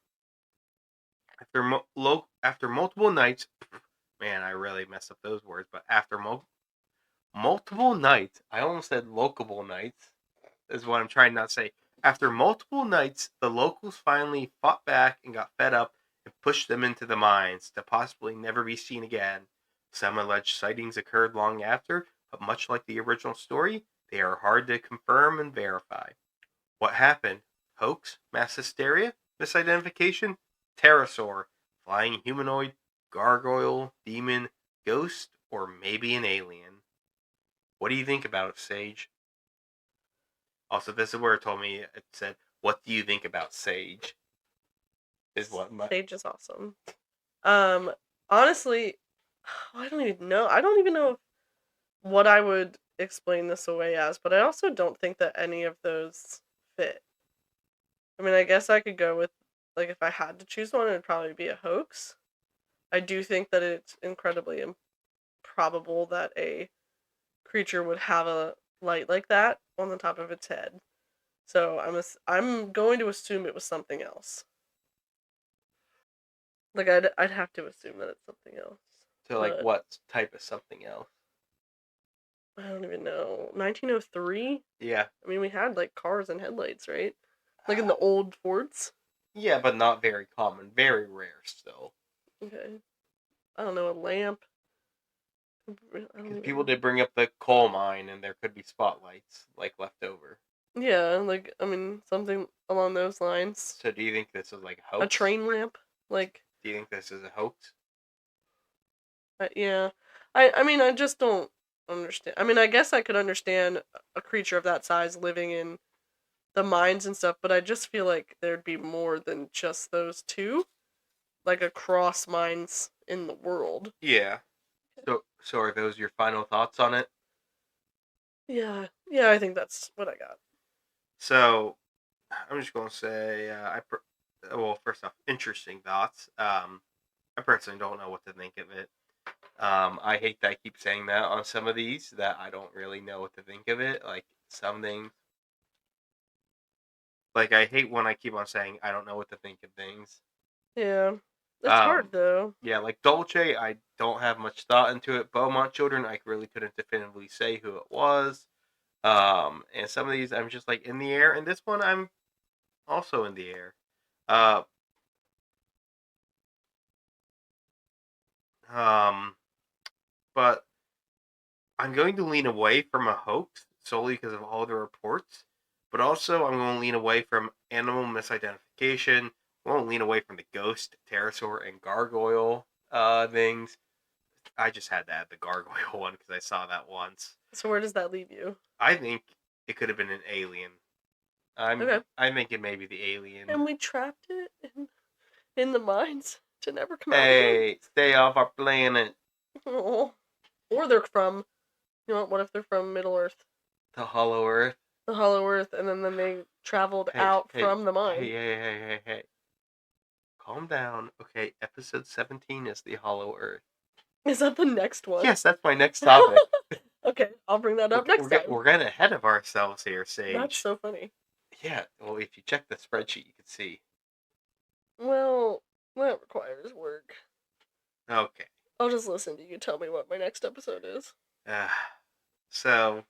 After multiple nights, man, I really messed up those words. But after multiple nights, I almost said locable nights. Is what I'm trying not to say. After multiple nights, the locals finally fought back and got fed up and pushed them into the mines to possibly never be seen again. Some alleged sightings occurred long after, but much like the original story, they are hard to confirm and verify. What happened? Hoax? Mass hysteria? Misidentification? Pterosaur? Flying humanoid? Gargoyle? Demon? Ghost? Or maybe an alien? What do you think about it, Sage? Also, this is where it told me, it said, what do you think about Sage? Is what my... Sage is awesome. Honestly, I don't even know. I don't even know what I would explain this away as, but I also don't think that any of those fit. I mean, I guess I could go with, like, if I had to choose one, it would probably be a hoax. I do think that it's incredibly improbable that a creature would have a light like that on the top of its head. So I'm going to assume it was something else. Like I'd have to assume that it's something else. So, like, what type of something else? I don't even know. 1903? Yeah. I mean, we had, like, cars and headlights, right? Like in the old Fords? Yeah, but not very common. Very rare still. Okay. I don't know, a lamp? Because people did bring up the coal mine, and there could be spotlights, like, left over. Yeah, like, I mean, something along those lines. So do you think this is, like, a hoax? A train lamp? Like... Do you think this is a hoax? Yeah. I mean, I just don't understand. I mean, I guess I could understand a creature of that size living in the mines and stuff, but I just feel like there'd be more than just those two, like across mines in the world. Yeah. So are those your final thoughts on it? Yeah, I think that's what I got. So, I'm just gonna say, well, first off, interesting thoughts. I personally don't know what to think of it. I hate that I keep saying that on some of these, that I don't really know what to think of it. Like, some things. Like, I hate when I keep on saying I don't know what to think of things. Yeah. It's hard, though. Yeah, like Dolce, I don't have much thought into it. Beaumont Children, I really couldn't definitively say who it was. And some of these, I'm just, like, in the air. And this one, I'm also in the air. But I'm going to lean away from a hoax solely because of all the reports, but also I'm going to lean away from animal misidentification. I'm going to lean away from the ghost, pterosaur, and gargoyle things. I just had to add the gargoyle one because I saw that once. So where does that leave you? I think it could have been an alien. Okay. I'm thinking maybe the alien. And we trapped it in the mines to never come out again. Hey, stay off our planet. Oh. Or they're from, you know what if they're from Middle Earth? The Hollow Earth. The Hollow Earth, and then they traveled out from the mine. Hey. Calm down. Okay, episode 17 is the Hollow Earth. Is that the next one? Yes, that's my next topic. Okay, I'll bring that up next time. We're getting ahead of ourselves here, Sage. That's so funny. Yeah, well, if you check the spreadsheet, you can see. Well, that requires work. Okay. I'll just listen to you tell me what my next episode is. So,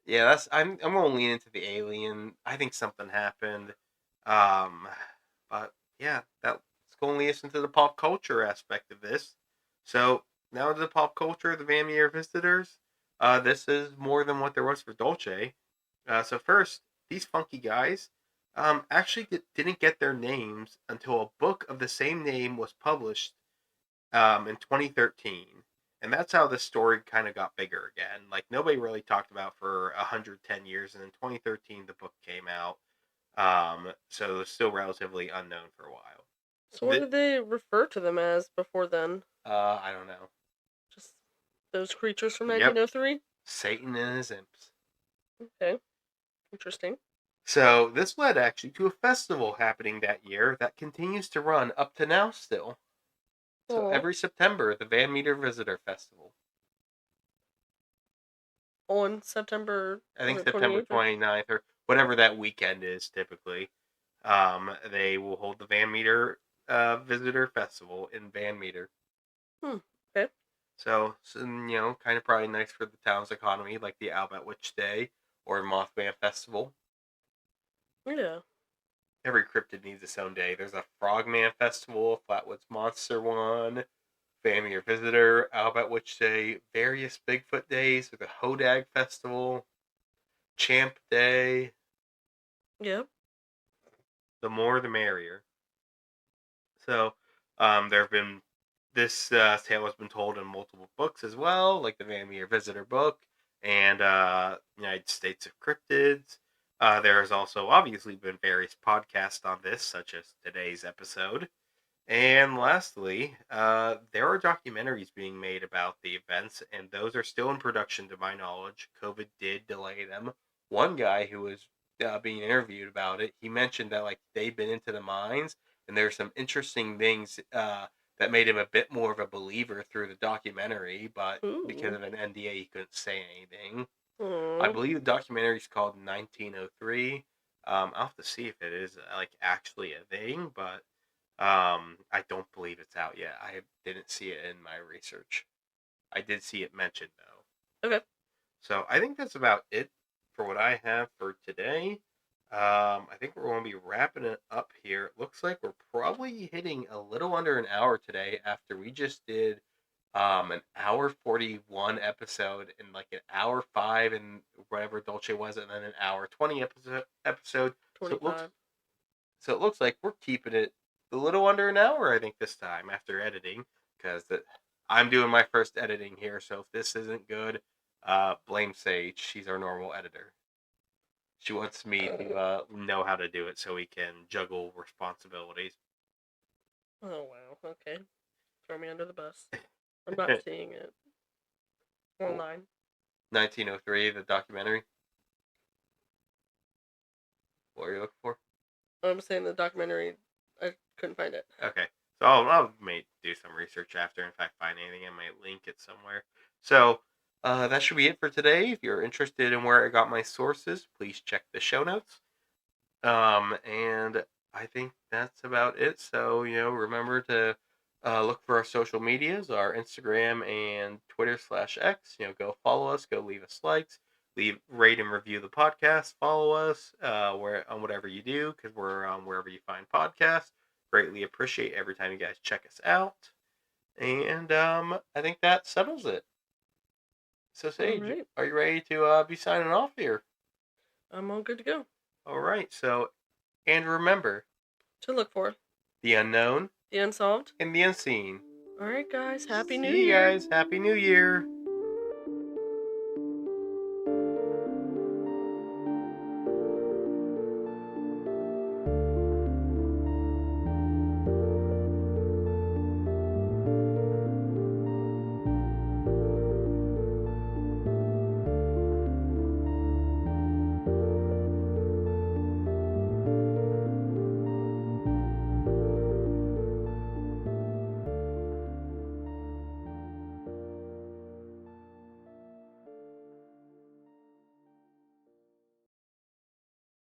yeah, I'm gonna lean into the alien. I think something happened. But yeah, that's gonna lead us into the pop culture aspect of this. So now to the pop culture, the Van Meter visitors. This is more than what there was for Dolce. So first, these funky guys actually didn't get their names until a book of the same name was published in 2013. And that's how the story kind of got bigger again. Like, nobody really talked about for 110 years, and in 2013 the book came out. So it was still relatively unknown for a while. So what did they refer to them as before then? I don't know. Just those creatures from 1903? Satan and his imps. Okay. Interesting. So this led actually to a festival happening that year that continues to run up to now still. So Oh. every September, the Van Meter Visitor Festival. On September, I was think it September 28th? 29th or whatever that weekend is typically. They will hold the Van Meter Visitor Festival in Van Meter. Okay. So, kind of probably nice for the town's economy, like the Albert Witch Day or Mothman Festival. Yeah. Every cryptid needs its own day. There's a Frogman Festival, Flatwoods Monster one, Family or Visitor, Albert Witch Day, various Bigfoot days, like the Hodag Festival, Champ Day. Yep. The more, the merrier. So, there have been this tale has been told in multiple books as well, like the Van Meter Visitor book and United States of Cryptids. There has also obviously been various podcasts on this, such as today's episode. And lastly, there are documentaries being made about the events, and those are still in production to my knowledge. COVID did delay them. One guy who was being interviewed about it, he mentioned that like they'd been into the mines, and there's some interesting things that made him a bit more of a believer through the documentary, but because Ooh. of an NDA, he couldn't say anything. I Aww. believe the documentary is called 1903. I'll have to see if it is like actually a thing, but I don't believe it's out yet. I didn't see it in my research. I did see it mentioned though. Okay. So I think that's about it for what I have for today. I think we're going to be wrapping it up here. It looks like we're probably hitting a little under an hour today after we just did an hour 41 episode and like an hour 5 and whatever Dolce was, and then an hour 20 episode. So it looks 25. so it looks like we're keeping it a little under an hour, I think, this time after editing, because I'm doing my first editing here. So if this isn't good, blame Sage. She's our normal editor. She wants me to know how to do it so we can juggle responsibilities. Oh, wow. Okay. Throw me under the bus. I'm not seeing it online. 1903, the documentary. What are you looking for? I'm saying the documentary, I couldn't find it. Okay. So I'll may do some research after. In fact, find anything, I might link it somewhere. So that should be it for today. If you're interested in where I got my sources, please check the show notes. And I think that's about it. So, remember to look for our social medias, our Instagram and Twitter/X. Go follow us, go leave us likes, rate and review the podcast, follow us on whatever you do, because we're on wherever you find podcasts. Greatly appreciate every time you guys check us out. And I think that settles it. So, All Sage, right. are you ready to be signing off here? I'm all good to go. All right. So, and remember, To look for the unknown the unsolved. and the unseen. All right, guys. Happy New See you Year. guys. Happy New Year.